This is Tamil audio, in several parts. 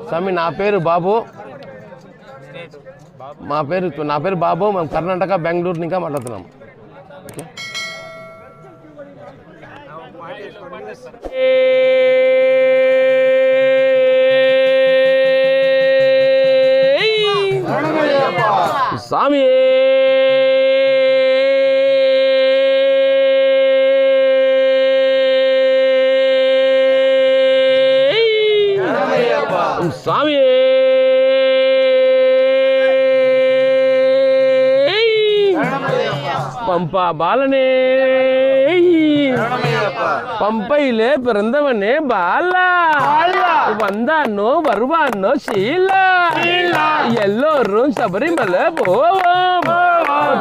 స్వామి నా పేరు బాబు నా పేరు బాబు మేము కర్ణాటక బెంగళూరు నుంచి మాట్లాడుతున్నాం ఓకే స్వామి స్వామి பம்பா பாலனே பம்பையிலே பிறந்தவனே பாலா வந்தானோ வருவானோ ஷீலா எல்லோரும் சபரிமலை போவோம்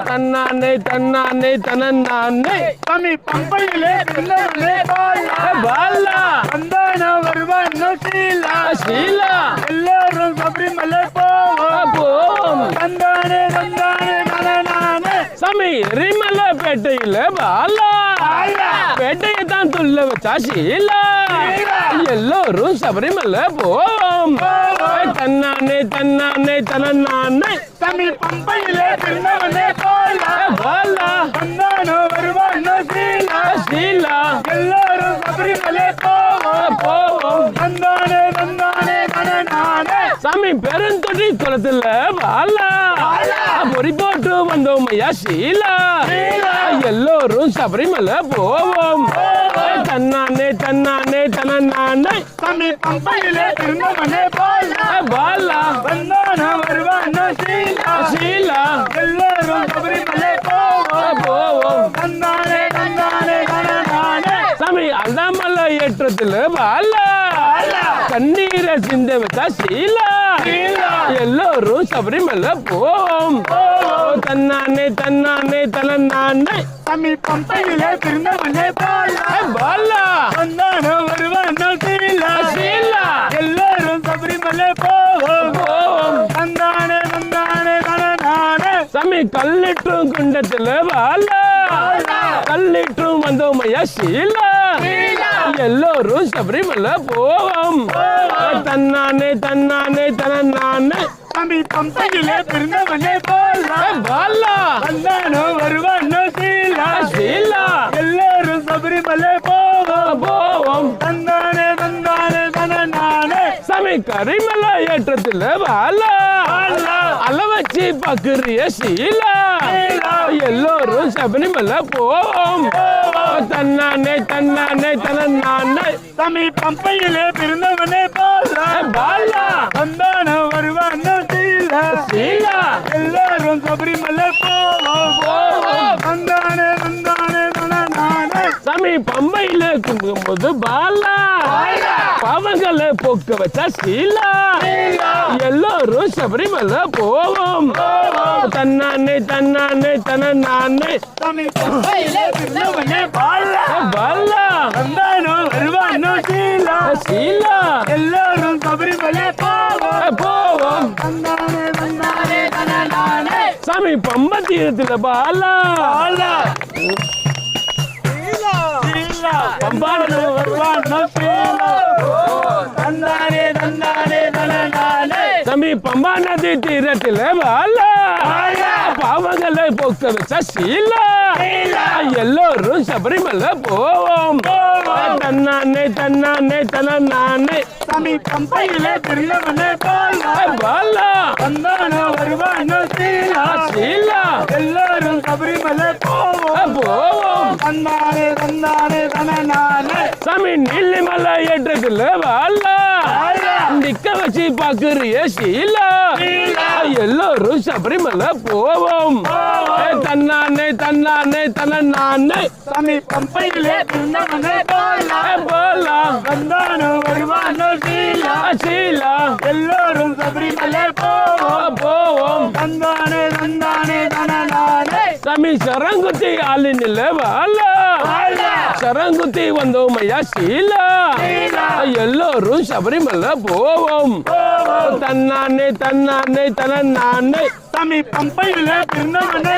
தன்னானே தன்னானே தனநானே சாமி பம்பையிலே பிறந்தவனே பாலா வந்தானோ வருவானோ ஷீலா ஷீலா எல்லோரும் சபரிமலை போவோம் தந்தானே தந்தானே தனநானே சாமி ரிமலை பேட்டையில பாலா பேட்டையை தான் துள்ள வச்சா ஷீலா எல்லோரும் சபரிமலை போவோம் தன்னானே தன்னானே தனநானே சாமி பம்பையிலே பிறந்தவனே பாலா வந்தானோ வருவானோ ஷீலா ஷீலா எல்லோரும் சபரிமலை போவோம் தந்தானே தந்தானே தனநானே சாமி பெருந்தொட்டி குளத்துல பாலா பொறி போட்டு வந்தோம் ஐயா ஷீலா எல்லோரும் சபரிமலை போவோம் தன்னானே தன்னானே தனநானே சாமி பம்பையிலே பிறந்தவனே பாலா வந்தானோ வருவானோ ஷீலா ஷீலா எல்லோரும் சபரிமலை போவோம் தந்தானே தந்தானே தனநானே சாமி அண்ணாமலை ஏற்றத்துல பாலா கண்ணீரை சிந்த வச்சா ஷீலா எல்லோரும் சபரிமலை போவோம் தன்னானே தன்னானே தனநானே சாமி பம்பையிலே பிறந்தவனே பாலா வந்தானோ வருவானோ ஷீலா ஷீலா எல்லோரும் சபரிமலை போவோம் தந்தானே தந்தானே தனநானே சாமி கல்லிட்டும் குண்டத்துல பாலா கல்லிட்டும் வந்தோம் ஐயா ஷீலா எல்லோரும் சபரிமலை போவோம் தன்னானே தன்னானே தனநானே சாமி பம்பையிலே பிறந்தவனே பாலா வந்தானோ வருவானோ ஷீலா ஷீலா எல்லோரும் சபரிமலை போவோம் தந்தானே தந்தானே தனநானே சாமி கரிமலை ஏற்றத்துல பாலா அல வச்சு பக்குறிய ஷீலா எல்லோரும் சபரிமலை போவோம் தன்னானே தன்னானே தனநானே சாமி பம்பையிலே பிறந்தவனே பாலா வந்தானோ வருவானோ ஷீலா ஷீலா எல்லோரும் சபரிமலை போவோம் தந்தானே தந்தானே தனநானே சாமி பம்பையில குங்கும்போது பாலா பாவங்களை போக்க வச்சா ஷீலா எல்லோரும் சபரிமலை போவோம் தன்னானே தன்னானே தனநானே சாமி பம்பையிலே பிறந்தவனே பாலா வந்தானோ வருவானோ ஷீலா ஷீலா எல்லோரும் சபரிமலை போவோம் தந்தானே தந்தானே தனநானே சாமி பம்ப தீரத்துல பாலா பம்பானோ வருவானோ ஷீலா தந்தானே தந்தானே தனநானே சாமி பம்பா நதி தீரத்துல பாலா பாவங்களை போக்க வச்சா ஷீலா எல்லோரும் சபரிமலை போவோம் தன்னானே தன்னானே தனநானே சாமி பம்பையிலே பிறந்தவனே பாலா வந்தானோ வருவானோ ஷீலா ஷீலா எல்லோரும் சபரிமலை போவோம் தந்தானே தந்தானே தனநானே சாமி நீலிமலை ஏற்றத்துல பாலா நிக்க வச்சு பாக்குறிய ஷீலா எல்லோரும் சபரிமலை போவோம் தன்னானே தன்னானே தனநானே சாமி பம்பையிலே பிறந்தவனே பாலா வந்தானோ வருவானோ ஷீலா ஷீலா எல்லோரும் சபரிமலை போவோம் தந்தானே தந்தானே தனநானே சாமி சரங்குத்தி ஆளினில்ல பாலா சரங்குத்தி வந்தோம் ஐயா ஷீலா எல்லோரும் சபரிமலை போவோம் தன்னானே தன்னானே தனநானே சாமி பம்பையிலே பிறந்தவனே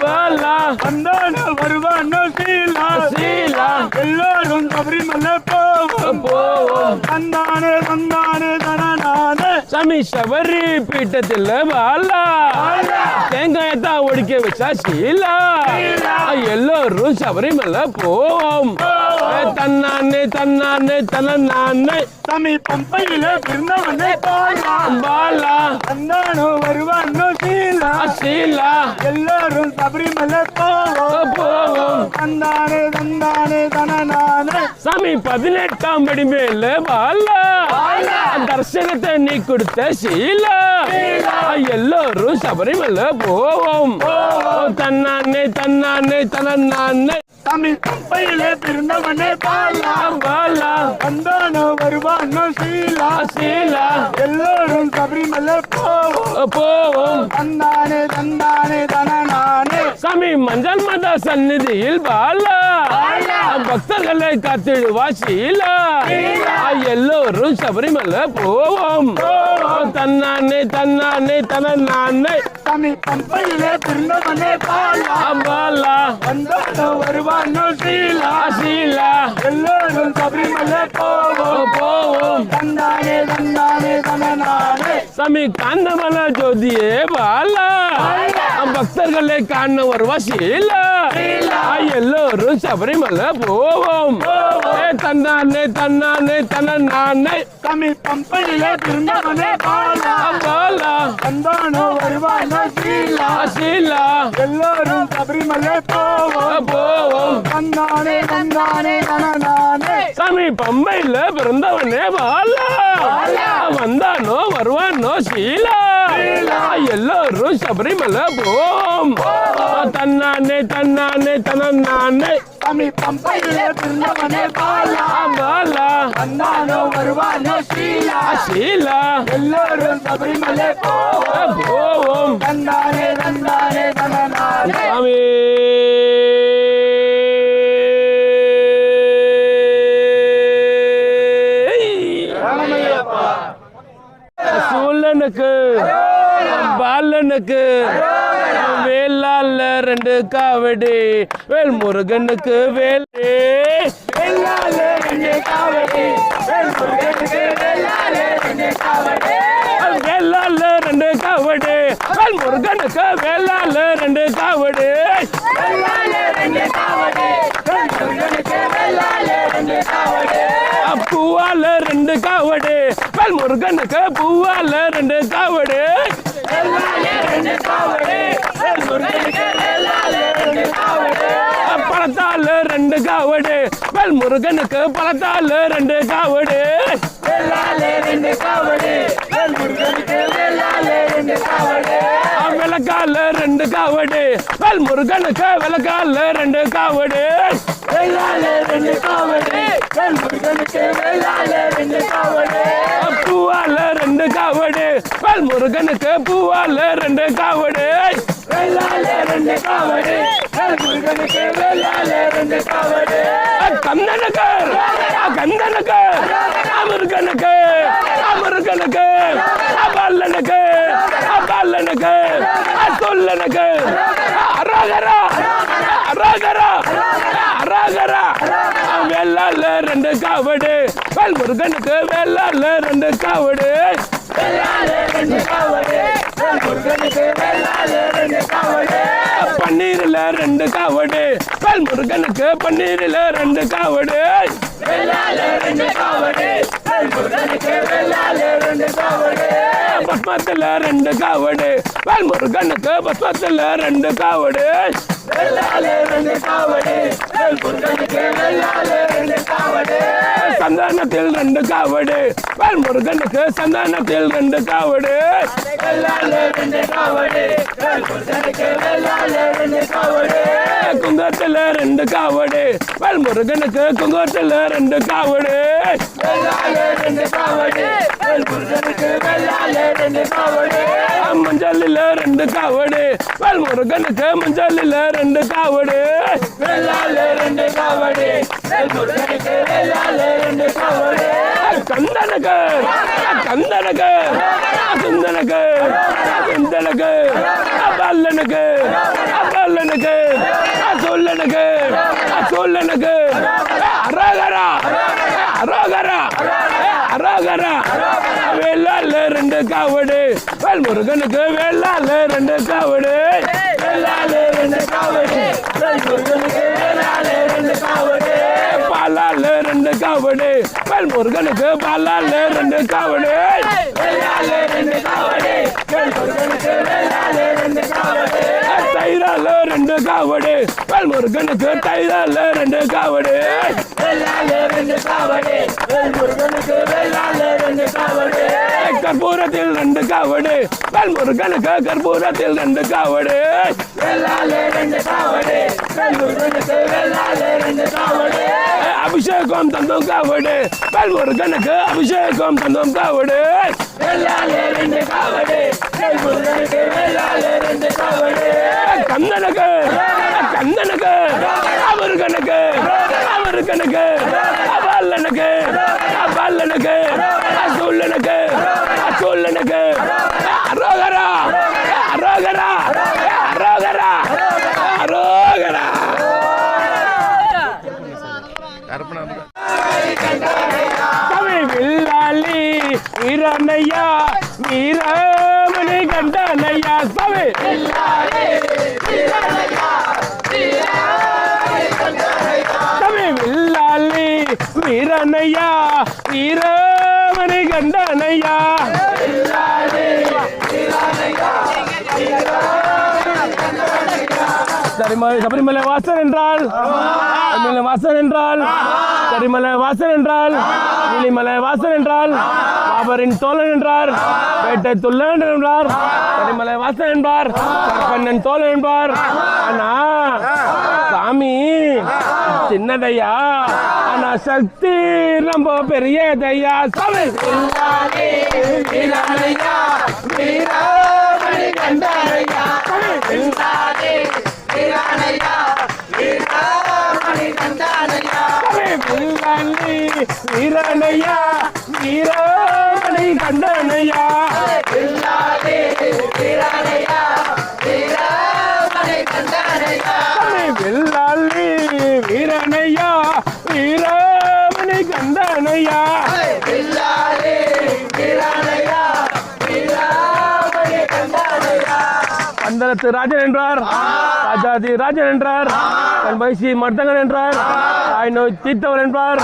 பாலா வந்தானோ வருவானோ ஷீலா ஷீலா எல்லோரும் சபரிமலை போவோம் தந்தானே தந்தானே தனநானே சாமி சபரி பீட்டத்தில் பாலா தேங்காயத்தான் ஒடிக்க வச்சா சீலா எல்லோரும் சபரிமலை போவோம் தன்னானே தன்னானே தனநானே சாமி பம்பையிலே பிறந்தவனே பாலா பாலா தந்தானோ வருவானோ சீலா சீலா எல்லாரும் சபரிமலை போவோம் போவோம் தந்தானே தந்தானே தனநானே சாமி 18ஆம் படி மேல பாலா தர்சனத்தை நீ கொடுத்த சீலா எல்லோரும் சபரிமலை போவோம் தன்னானே தன்னானே தனநானே சாமி பம்பையிலே பிறந்தவனே பாலா பாலா தந்தானோ வருவானோ சீலா சீலா எல்லாரும் சபரிமலை போவோம் போவோம் தந்தானே தந்தானே தனநானே சாமி மஞ்சள் மத சந்நிதியில் பாலா பக்தர்களை காத்திடுவா சீலா எல்லோரும் சபரிமலை போவோம் தன்னானே தன்னானே தனநானே சாமி பம்பையிலே பிறந்தவனே பாலா பாலா தந்தானோ வருவானோ சீலா சீலா எல்லாரும் சபரிமலை போவோம் போவோம் தந்தானே தந்தானே தனநானே சாமி காந்தமலை ஜோதியே பாலா பக்தர்களை காண வருவா சீலா எல்லோரும் சபரிமலை போவோம் தன்னானே தன்னானே தனநானே சாமி பம்பையிலே பிறந்தவனே பாலா பாலா தந்தானோ வருவானோ சீலா சீலா எல்லாரும் சபரிமலை போவோம் போவோம் தந்தானே தந்தானே தனநானே சாமி பம்பையில பிறந்தவனே பாலா வந்தானோ வருவானோ சீலா எல்லோரும் சபரிமலை போவோம் தன்னானே தன்னானே தனநானே சாமி பம்பையிலே பிறந்தவனே பாலா பாலா தந்தானோ வருவானோ சீலா சீலா எல்லாரும் சபரிமலை போவோம் போவோம் தந்தானே தந்தானே தனநானே சாமி சூழனுக்கு பாலனுக்கு வேலால 2 காவடி வேல் முருகனுக்கு வேல் வேலால 2 காவடி வேல் முருகனுக்கு வேலால 2 காவடி வேலால 2 காவடி வேல் முருகனுக்கு வேலால 2 காவடி வேலால 2 காவடி வேல் முருகனுக்கு வேலால 2 காவடி பூவால 2 காவடி வேல் முருகனுக்கு பூவால 2 காவடி வேலால 2 காவடி வேல் முருகனுக்கு வேலால 2 காவடி பழத்தால 2 காவடி வேல் முருகனுக்கு பழத்தால 2 காவடி வேலால 2 காவடி வேல் முருகனுக்கு வேலால 2 காவடி விளக்கால 2 காவடி வேல் முருகனுக்கு விளக்கால 2 காவடி வேலால 2 காவடி வேல் முருகனுக்கு வேலால 2 காவடி பூவால 2 காவடி வேல் முருகனுக்கு பூவால 2 காவடி வேலால 2 காவடி வேல் முருகனுக்கு வேலால 2 காவடி கந்தனுக்கு கந்தனுக்கு முருகனுக்கு முருகனுக்கு பாலனுக்கு பாலனுக்கு சொல்லனுக்கு அராகரா அராகரா அராகரா வேலால 2 காவடி வேல் முருகனுக்கு வேலால 2 காவடி வேலால 2 காவடி வேல் முருகனுக்கு வேலால 2 காவடி பன்னீர்ல 2 காவடி வேல் முருகனுக்கு பன்னீர்ல 2 காவடி வேலால 2 காவடி வேல் முருகனுக்கு வேலால 2 காவடி பத்மத்துல 2 காவடி வேல் முருகனுக்கு பத்மத்துல 2 காவடி வேலால 2 காவடி வேல் முருகனுக்கு வேலால 2 காவடி சந்தானத்தில் 2 காவடி வேல் முருகனுக்கு சந்தானத்தில் 2 காவடி வேலால 2 காவடி வேல் முருகனுக்கு வேலால 2 காவடி குங்கத்துல 2 காவடி வேல் முருகனுக்கு குங்கத்துல 2 காவடி வேலால 2 காவடி வேல் முருகனுக்கு வேலால 2 காவடி மஞ்சளில் 2 காவடி வேல் முருகனுக்கு மஞ்சளில் 2 காவடி வேலால 2 காவடி வேல் முருகனுக்கு வேலால 2 காவடி கந்தனுக்கு கந்தனுக்கு சுந்தனுக்கு சுந்தனுக்கு பாலனுக்கு பாலனுக்கு சொல்லனுக்கு சொல்லனுக்கு அரோகரா அரோகரா அரோகரா வேளால ரெண்டு காவடு வேல் முருகனுக்கு வேளால ரெண்டு காவடு வெள்ளால ரெண்டு காவடி வேல் முருகனுக்கு வெள்ளால ரெண்டு காவடி பாலால ரெண்டு காவடு வேல் முருகனுக்கு பாலால ரெண்டு காவடு வெள்ளால ரெண்டு காவடி வேல் முருகனுக்கு வெள்ளால ரெண்டு காவடி தைரால ரெண்டு காவடு வேல் முருகனுக்கு தைரால ரெண்டு காவடு வெள்ளால ரெண்டு காவடி வேல் முருகனுக்கு வெள்ளால ரெண்டு காவடி கற்பூரத்தில் ரெண்டு காவடு வேல் முருகனுக்கு கற்பூரத்தில் ரெண்டு காவடு வெள்ளால ரெண்டு காவடி வேல் முருகனுக்கு வெள்ளால ரெண்டு காவடி அபிஷேகம் தந்தோம் காவடு வேல் முருகனுக்கு அபிஷேகம் தந்தோம் காவடு வெள்ளால ரெண்டு காவடி வேல் முருகனுக்கு வெள்ளால ரெண்டு காவடி கந்தனுக்கு கந்தனுக்கு அவருகனுக்கு அவருகனுக்கு அபாலனுக்கு அபாலனுக்கு அசூலனுக்கு அசூலனுக்கு அரோகரா அரோகரா அரோகரா அரோகரா தமிழ் வில்லாளி வீரனையா வீரமணி கண்டனையா தமிழ் தமிழ் வில்லாளி வீரனையா வீரமணி கண்டனையா சபரிமலை வாசன் என்றால் சபரிமலை வாசன் என்றால் சபரிமலை வாசன் என்றால் நீலிமலை வாசன் என்றால் பாபரின் தோழன் என்றார் வேட்டை துள்ளன் என்றார் சபரிமலை வாசன் என்பார் கண்ணன் தோழன் என்பார் ஆனா சாமி சின்னதையா ஆனா சக்தி ரொம்ப பெரியதையா சாமி வீரனையா வீரமணி கண்டனையா வெள்ளாலே வீரனையா வீரமணி கண்டனையா வில்லாளி வீரனையா வீரமணி கண்டனையா வெள்ளாலே வீரனையா வீரமணி கண்டனையா வில்லாளி வீரனையா வீரமணி கண்டனையா வெள்ளாலே வீரனையா வீரமணி கண்டனையா பந்தளத்து ராஜன் என்றார் ராஜாதி ராஜன் என்றார் தன் வயசி மர்த்தங்கன் என்றார் தாய் நோய் தீர்த்தவர் என்பார்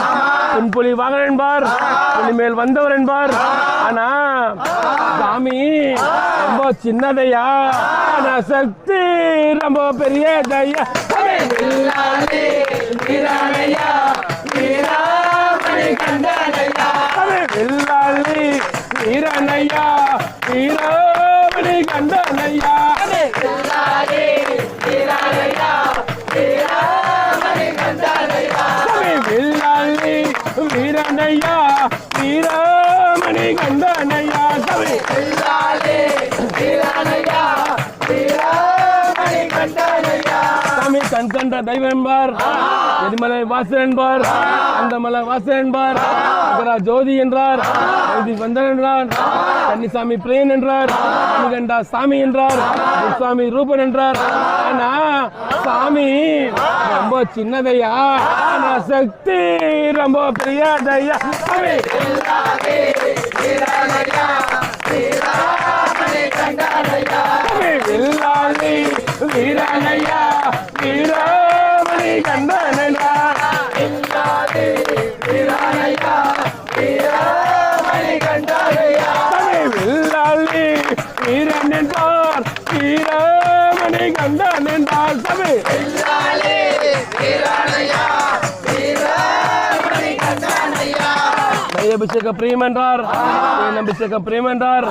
புன்புலி வாகன் என்பார் இனிமேல் வந்தவர் என்பார் ஆனா சாமி ரொம்ப சின்னதையா ஆனா சக்தி ரொம்ப பெரியதையா வெள்ளாலே வீரனையா வீரமணி கண்டனையா வில்லாளி வீரனையா வீரமணி கண்டனையா வெள்ளாலே வீரனையா வீரமணி கண்டனையா வில்லாளி வீரனையா வீரமணி கண்டனையா வெள்ளாலே வீரனையா வீரமணி கண்டனையா சாமி கண் கண்ட தெய்வம் என்பார் எரிமலை வாசன் என்பார் அந்தமலை வாசன் என்பார் அகரா ஜோதி என்றார் வைதி வந்தன் என்றார் கன்னிசாமி பிரியன் என்றார் கண்டா சாமி என்றார் சுவாமி ரூபன் என்றார் ஆனா சாமி ரொம்ப சின்னதையா ஆனா சக்தி ரொம்ப பெரியதையா சாமி வெள்ளாலே வீரனையா வீரமணி கண்டனையா வில்லாளி வீரனையா வீரமணி கண்டனையா வெள்ளாலே வீரனையா வீரமணி கண்டனையா வில்லாளி வீரன் என்பார் வீரமணி கண்டன் என்றார் சபை வெள்ளாலே வீரனையா வீரமணி கண்டனையா அபிஷேக பிரியம் என்றார் அபிஷேகம் பிரியம் என்றார்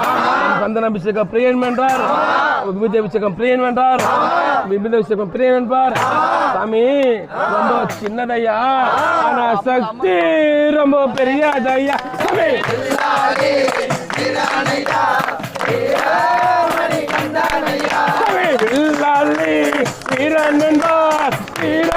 சந்தன அபிஷேக பிரியன் என்றார் விபூதி அபிஷேகம் பிரியன் என்றார் விபூதி அபிஷேகம் பிரியன் என்பார் சாமி ரொம்ப சின்னதையா ஆனா சக்தி ரொம்ப பெரியதையா சாமி வெள்ளாலே வீரனையா வீரமணி கண்டனையா வில்லாளி வீரன் என்பார் வீர